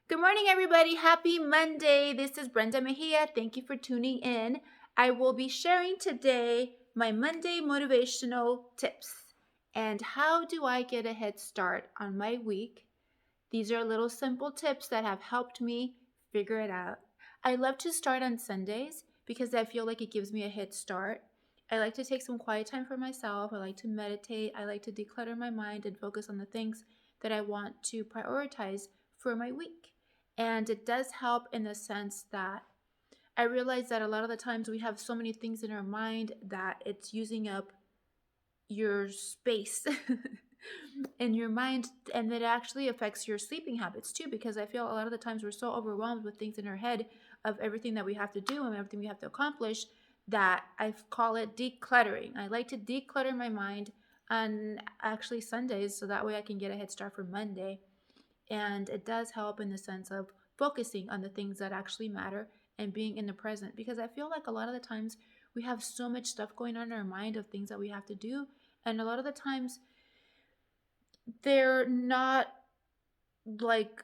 Good morning, everybody. Happy Monday. This is Brenda Mejia. Thank you for tuning in. I will be sharing today my Monday motivational tips and how do I get a head start on my week. These are little simple tips that have helped me figure it out. I love to start on Sundays because I feel like it gives me a head start. I like to take some quiet time for myself. I like to meditate. I like to declutter my mind and focus on the things that I want to prioritize for my week. And it does help in the sense that I realize that a lot of the times we have so many things in our mind that it's using up your space in your mind, and it actually affects your sleeping habits too, because I feel a lot of the times we're so overwhelmed with things in our head of everything that we have to do and everything we have to accomplish that I call it decluttering. I like to declutter my mind on actually Sundays so that way I can get a head start for Monday. And it does help in the sense of focusing on the things that actually matter and being in the present, because I feel like a lot of the times we have so much stuff going on in our mind of things that we have to do, and a lot of the times they're not like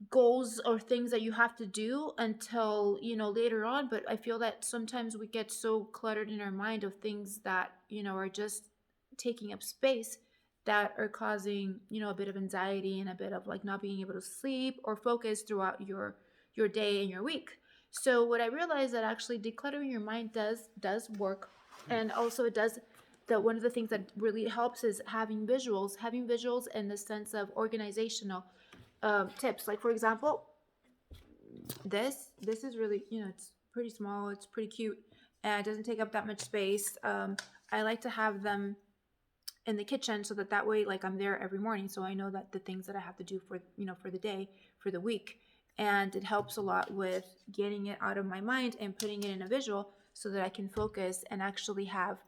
goals or things that you have to do until later on. But I feel that sometimes we get so cluttered in our mind of things that are just taking up space, that are causing a bit of anxiety and a bit of like not being able to sleep or focus throughout your day and your week. So what I realized that actually decluttering your mind does work. And also it does that one of the things that really helps is having visuals in the sense of organizational tips. Like, for example, this is really, it's pretty small, it's pretty cute, and it doesn't take up that much space. I like to have them in the kitchen so that way, like, I'm there every morning, so I know that the things that I have to do for the day, for the week. And it helps a lot with getting it out of my mind and putting it in a visual so that I can focus and actually have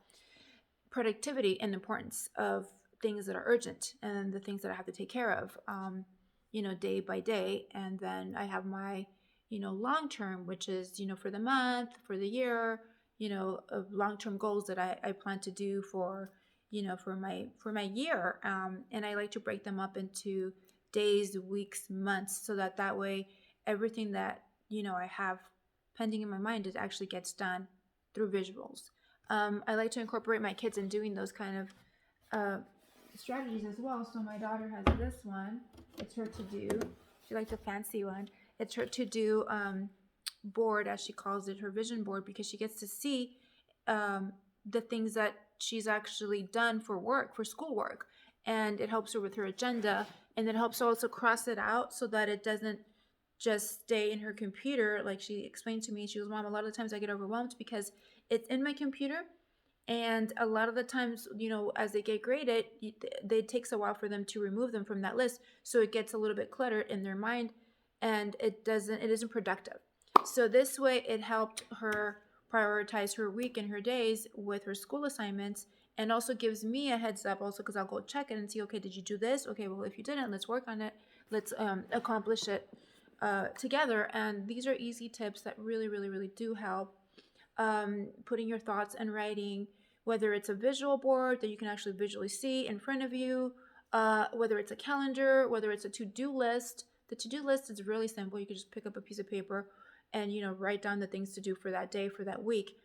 productivity and importance of things that are urgent and the things that I have to take care of, day by day. And then I have my, long term, which is, for the month, for the year, of long term goals that I plan to do for, for my year. And I like to break them up into days, weeks, months, so that way everything that, I have pending in my mind, it actually gets done through visuals. I like to incorporate my kids in doing those kind of strategies as well. So my daughter has this one. It's her to do. She likes a fancy one. It's her to do board, as she calls it, her vision board, because she gets to see the things that she's actually done for work, for schoolwork. And it helps her with her agenda. And it helps her also cross it out so that it doesn't just stay in her computer. Like she explained to me, she goes, Mom, a lot of the times I get overwhelmed because it's in my computer. And a lot of the times, as they get graded, it takes a while for them to remove them from that list. So it gets a little bit cluttered in their mind, and it isn't productive. So this way it helped her prioritize her week and her days with her school assignments, and also gives me a heads up also, because I'll go check it and see, okay, did you do this? Okay, well, if you didn't, let's work on it. Let's accomplish it together. And these are easy tips that really, really, really do help. Putting your thoughts in writing, whether it's a visual board that you can actually visually see in front of you, whether it's a calendar, whether it's a to-do list. The to-do list is really simple. You can just pick up a piece of paper and write down the things to do for that day, for that week.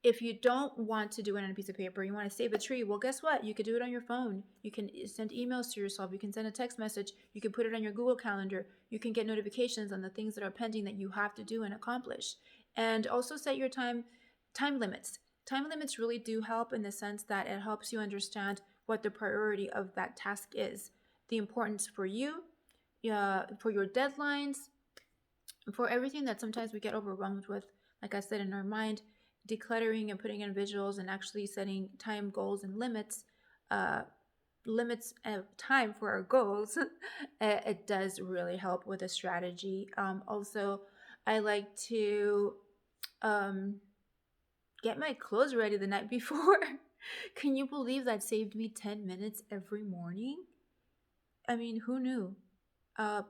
If you don't want to do it on a piece of paper, you want to save a tree, well, guess what? You could do it on your phone. You can send emails to yourself. You can send a text message. You can put it on your Google Calendar. You can get notifications on the things that are pending that you have to do and accomplish. And also set your time limits. Time limits really do help in the sense that it helps you understand what the priority of that task is, the importance for you, for your deadlines, for everything that sometimes we get overwhelmed with, like I said, in our mind. Decluttering and putting in visuals and actually setting time goals and limits of time for our goals, it does really help with a strategy. Also, I like to get my clothes ready the night before. Can you believe that saved me 10 minutes every morning? I mean, who knew? Uh,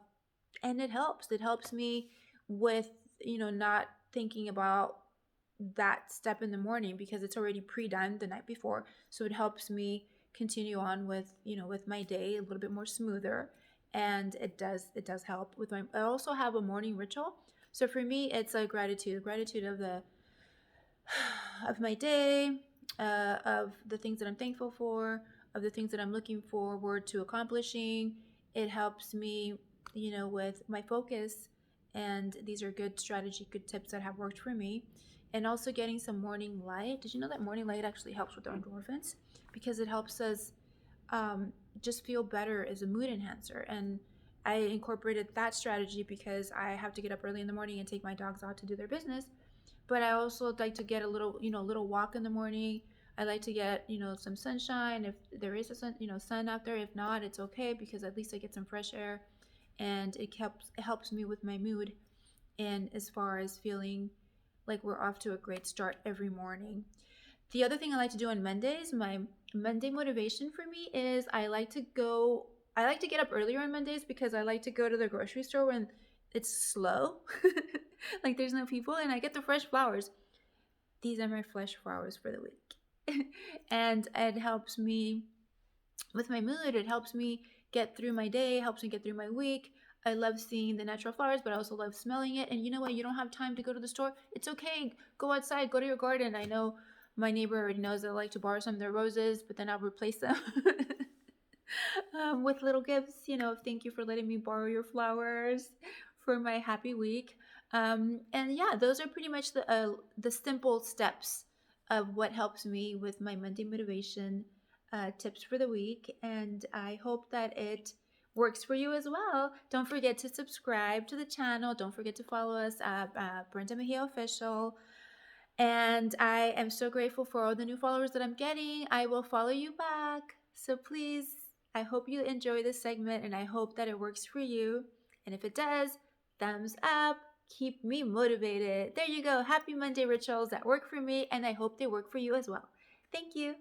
and it helps. It helps me with, not thinking about that step in the morning because it's already pre-done the night before. So it helps me continue on with, with my day a little bit more smoother. and it does help with my. I also have a morning ritual. So for me, it's a gratitude of the of my day, of the things that I'm thankful for, of the things that I'm looking forward to accomplishing. It helps me, with my focus. And these are good strategy, good tips that have worked for me. And also getting some morning light. Did you know that morning light actually helps with our endorphins? Because it helps us um, just feel better as a mood enhancer. And I incorporated that strategy because I have to get up early in the morning and take my dogs out to do their business. But I also like to get a little, little walk in the morning. I like to get, some sunshine if there is a sun out there. If not, it's okay because at least I get some fresh air, and it helps me with my mood, and as far as feeling like we're off to a great start every morning. The other thing I like to do on Mondays, my Monday motivation for me is I like to get up earlier on Mondays because I like to go to the grocery store when it's slow. Like there's no people, and I get the fresh flowers. These are my fresh flowers for the week. And it helps me with my mood. It helps me get through my day, helps me get through my week. I love seeing the natural flowers, but I also love smelling it. And you know what? You don't have time to go to the store. It's okay. Go outside, go to your garden. I know my neighbor already knows that I like to borrow some of their roses, but then I'll replace them with little gifts, thank you for letting me borrow your flowers for my happy week. And yeah, those are pretty much the simple steps of what helps me with my Monday motivation tips for the week. And I hope that it works for you as well. Don't forget to subscribe to the channel. Don't forget to follow us at Brenda Mejia Official. And I am so grateful for all the new followers that I'm getting. I will follow you back. So please, I hope you enjoy this segment and I hope that it works for you. And if it does, thumbs up. Keep me motivated. There you go. Happy Monday rituals that work for me, and I hope they work for you as well. Thank you.